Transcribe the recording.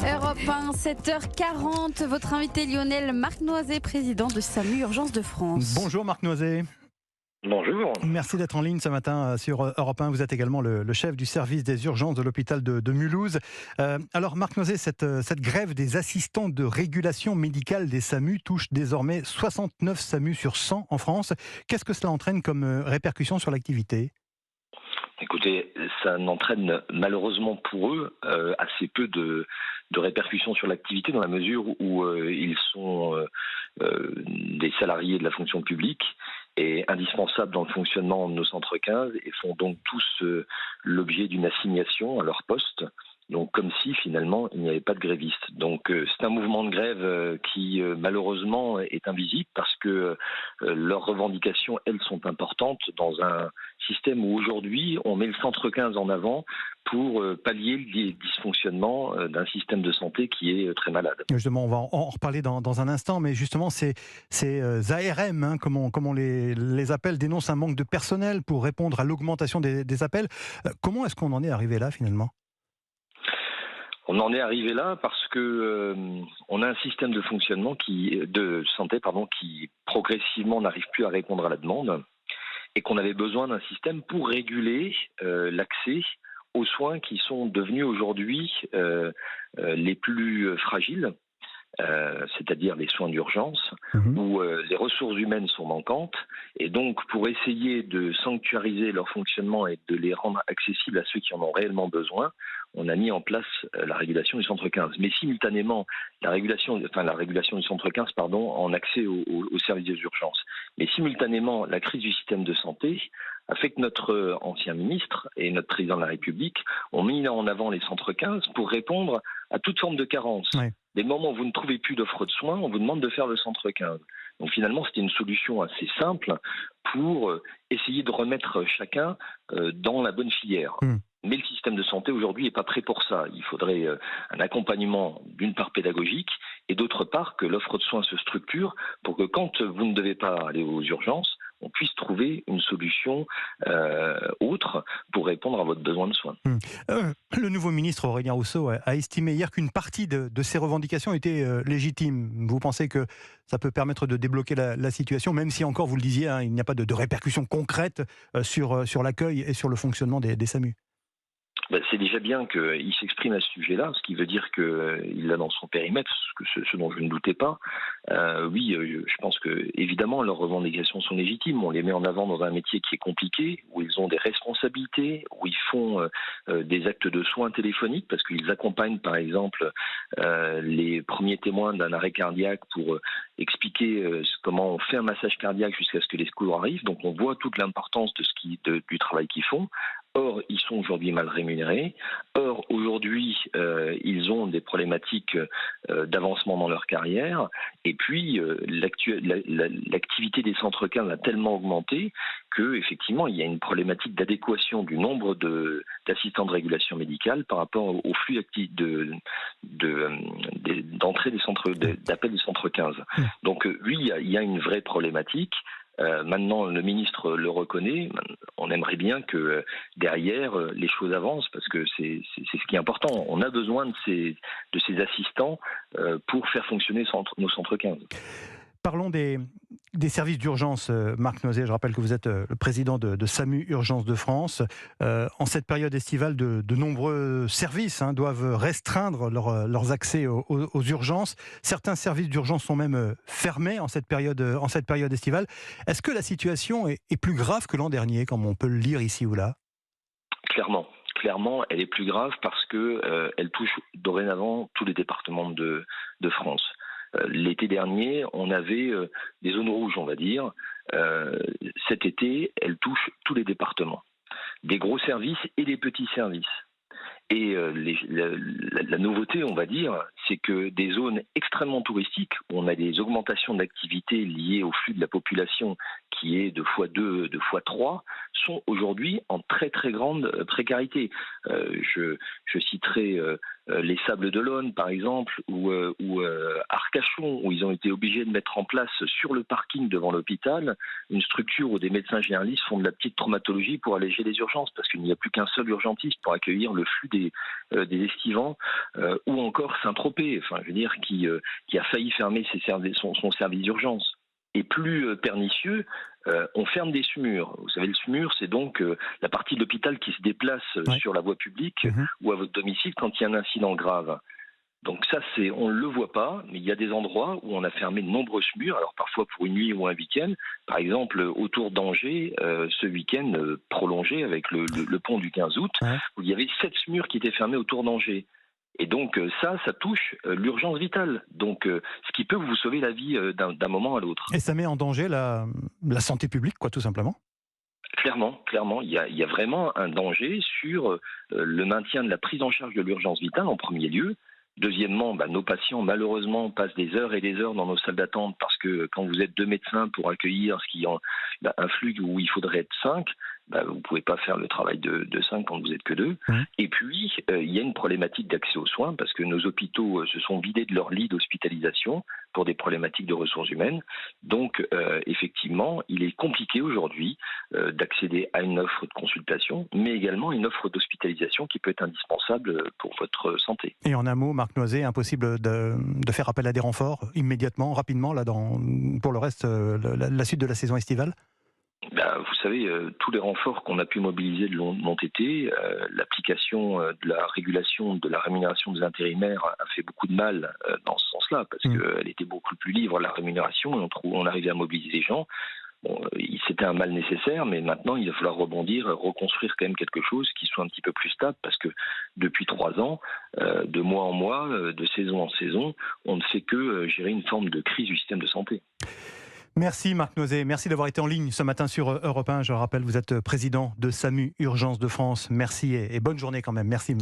Europe 1, 7h40. Votre invité Lionel Marc-Noisé, président de SAMU Urgence de France. Bonjour Marc Noisé. Bonjour. Merci d'être en ligne ce matin sur Europe 1. Vous êtes également le chef du service des urgences de l'hôpital de Mulhouse. Alors Marc Noisé, cette grève des assistants de régulation médicale des SAMU touche désormais 69 SAMU sur 100 en France. Qu'est-ce que cela entraîne comme répercussion sur l'activité ? Écoutez, ça n'entraîne malheureusement pour eux assez peu de répercussions sur l'activité dans la mesure où ils sont des salariés de la fonction publique et indispensables dans le fonctionnement de nos centres 15 et font donc tous l'objet d'une assignation à leur poste. Donc comme si finalement il n'y avait pas de grévistes. Donc c'est un mouvement de grève qui malheureusement est invisible parce que leurs revendications, elles, sont importantes dans un système où aujourd'hui on met le centre 15 en avant pour pallier le dysfonctionnement d'un système de santé qui est très malade. Justement, on va en reparler dans un instant, mais justement ces ARM, comme on les appelle, dénoncent un manque de personnel pour répondre à l'augmentation des appels. Comment est-ce qu'on en est arrivé là finalement ? On en est arrivé là parce que on a un système de fonctionnement de santé qui progressivement n'arrive plus à répondre à la demande et qu'on avait besoin d'un système pour réguler l'accès aux soins qui sont devenus aujourd'hui les plus fragiles, c'est-à-dire les soins d'urgence, où les ressources humaines sont manquantes. Et donc, pour essayer de sanctuariser leur fonctionnement et de les rendre accessibles à ceux qui en ont réellement besoin, on a mis en place la régulation du centre 15. Mais simultanément, la régulation du centre 15, en accès aux services des urgences. Mais simultanément, la crise du système de santé a fait que notre ancien ministre et notre président de la République ont mis en avant les centres 15 pour répondre à toute forme de carence. Oui. Des moments où vous ne trouvez plus d'offres de soins, on vous demande de faire le centre 15. Donc finalement, c'était une solution assez simple pour essayer de remettre chacun dans la bonne filière. Mais le système de santé aujourd'hui n'est pas prêt pour ça. Il faudrait un accompagnement d'une part pédagogique et d'autre part que l'offre de soins se structure pour que quand vous ne devez pas aller aux urgences, on puisse trouver une solution autre pour répondre à votre besoin de soins. Le nouveau ministre Aurélien Rousseau a estimé hier qu'une partie de ces revendications était légitime. Vous pensez que ça peut permettre de débloquer la situation, même si encore, vous le disiez, il n'y a pas de répercussions concrètes sur l'accueil et sur le fonctionnement des SAMU ? C'est déjà bien qu'il s'exprime à ce sujet-là, ce qui veut dire qu'il l'a dans son périmètre, ce dont je ne doutais pas. Je pense que évidemment leurs revendications sont légitimes. On les met en avant dans un métier qui est compliqué, où ils ont des responsabilités, où ils font des actes de soins téléphoniques, parce qu'ils accompagnent par exemple les premiers témoins d'un arrêt cardiaque pour expliquer comment on fait un massage cardiaque jusqu'à ce que les secours arrivent. Donc on voit toute l'importance du travail qu'ils font. Or, ils sont aujourd'hui mal rémunérés. Or, aujourd'hui, ils ont des problématiques d'avancement dans leur carrière. Et puis, l'activité des centres 15 a tellement augmenté qu'effectivement, il y a une problématique d'adéquation du nombre d'assistants de régulation médicale par rapport au flux d'entrée d'appel des centres 15. Donc, oui, il y a une vraie problématique. Maintenant, le ministre le reconnaît. On aimerait bien que derrière les choses avancent parce que c'est ce qui est important. On a besoin de ces assistants pour faire fonctionner nos centres 15. Parlons des services d'urgence, Marc Noisé. Je rappelle que vous êtes le président de SAMU Urgence de France. En cette période estivale, de nombreux services doivent restreindre leurs accès aux urgences. Certains services d'urgence sont même fermés en cette période estivale. Est-ce que la situation est plus grave que l'an dernier, comme on peut le lire ici ou là ? Clairement, elle est plus grave parce que elle touche dorénavant tous les départements de France. L'été dernier, on avait des zones rouges, on va dire. Cet été, elle touche tous les départements. Des gros services et des petits services. Et la nouveauté, on va dire, c'est que des zones extrêmement touristiques, où on a des augmentations d'activité liées au flux de la population qui est de x2, de x3, sont aujourd'hui en très très grande précarité. Je citerai les Sables d'Olonne, par exemple, ou Arcachon, où ils ont été obligés de mettre en place sur le parking devant l'hôpital une structure où des médecins généralistes font de la petite traumatologie pour alléger les urgences, parce qu'il n'y a plus qu'un seul urgentiste pour accueillir le flux des estivants, ou encore Saint-Tropez, enfin, je veux dire, qui a failli fermer son service d'urgence. Et plus pernicieux, on ferme des SMUR. Vous savez, le SMUR, c'est donc la partie de l'hôpital qui se déplace sur la voie publique ou à votre domicile quand il y a un incident grave. Donc ça, on ne le voit pas, mais il y a des endroits où on a fermé de nombreux SMUR, alors parfois pour une nuit ou un week-end. Par exemple, autour d'Angers, ce week-end prolongé avec le pont du 15 août, où il y avait 7 SMUR qui étaient fermés autour d'Angers. Et donc ça touche l'urgence vitale. Donc ce qui peut vous sauver la vie d'un moment à l'autre. Et ça met en danger la santé publique, quoi, tout simplement. Clairement, il y a vraiment un danger sur le maintien de la prise en charge de l'urgence vitale en premier lieu. Deuxièmement, nos patients, malheureusement, passent des heures et des heures dans nos salles d'attente parce que quand vous êtes 2 médecins pour accueillir un flux où il faudrait être 5, vous ne pouvez pas faire le travail de 5 quand vous n'êtes que 2. Et puis, il y a une problématique d'accès aux soins parce que nos hôpitaux se sont vidés de leur lit d'hospitalisation pour des problématiques de ressources humaines. Donc, effectivement, il est compliqué aujourd'hui d'accéder à une offre de consultation, mais également une offre d'hospitalisation qui peut être indispensable pour votre santé. Et en un mot, Marc Noisé, impossible de faire appel à des renforts immédiatement, rapidement, pour le reste, la suite de la saison estivale ? Vous savez, tous les renforts qu'on a pu mobiliser l'ont été. L'application de la régulation de la rémunération des intérimaires a fait beaucoup de mal dans ce sens-là, parce qu'elle était beaucoup plus libre, la rémunération, et on arrivait à mobiliser les gens. Bon, c'était un mal nécessaire, mais maintenant il va falloir rebondir, reconstruire quand même quelque chose qui soit un petit peu plus stable, parce que depuis 3 ans, de mois en mois, de saison en saison, on ne fait que gérer une forme de crise du système de santé. Merci Marc Noisé, merci d'avoir été en ligne ce matin sur Europe 1. Je rappelle, vous êtes président de SAMU Urgences de France. Merci et bonne journée quand même. Merci.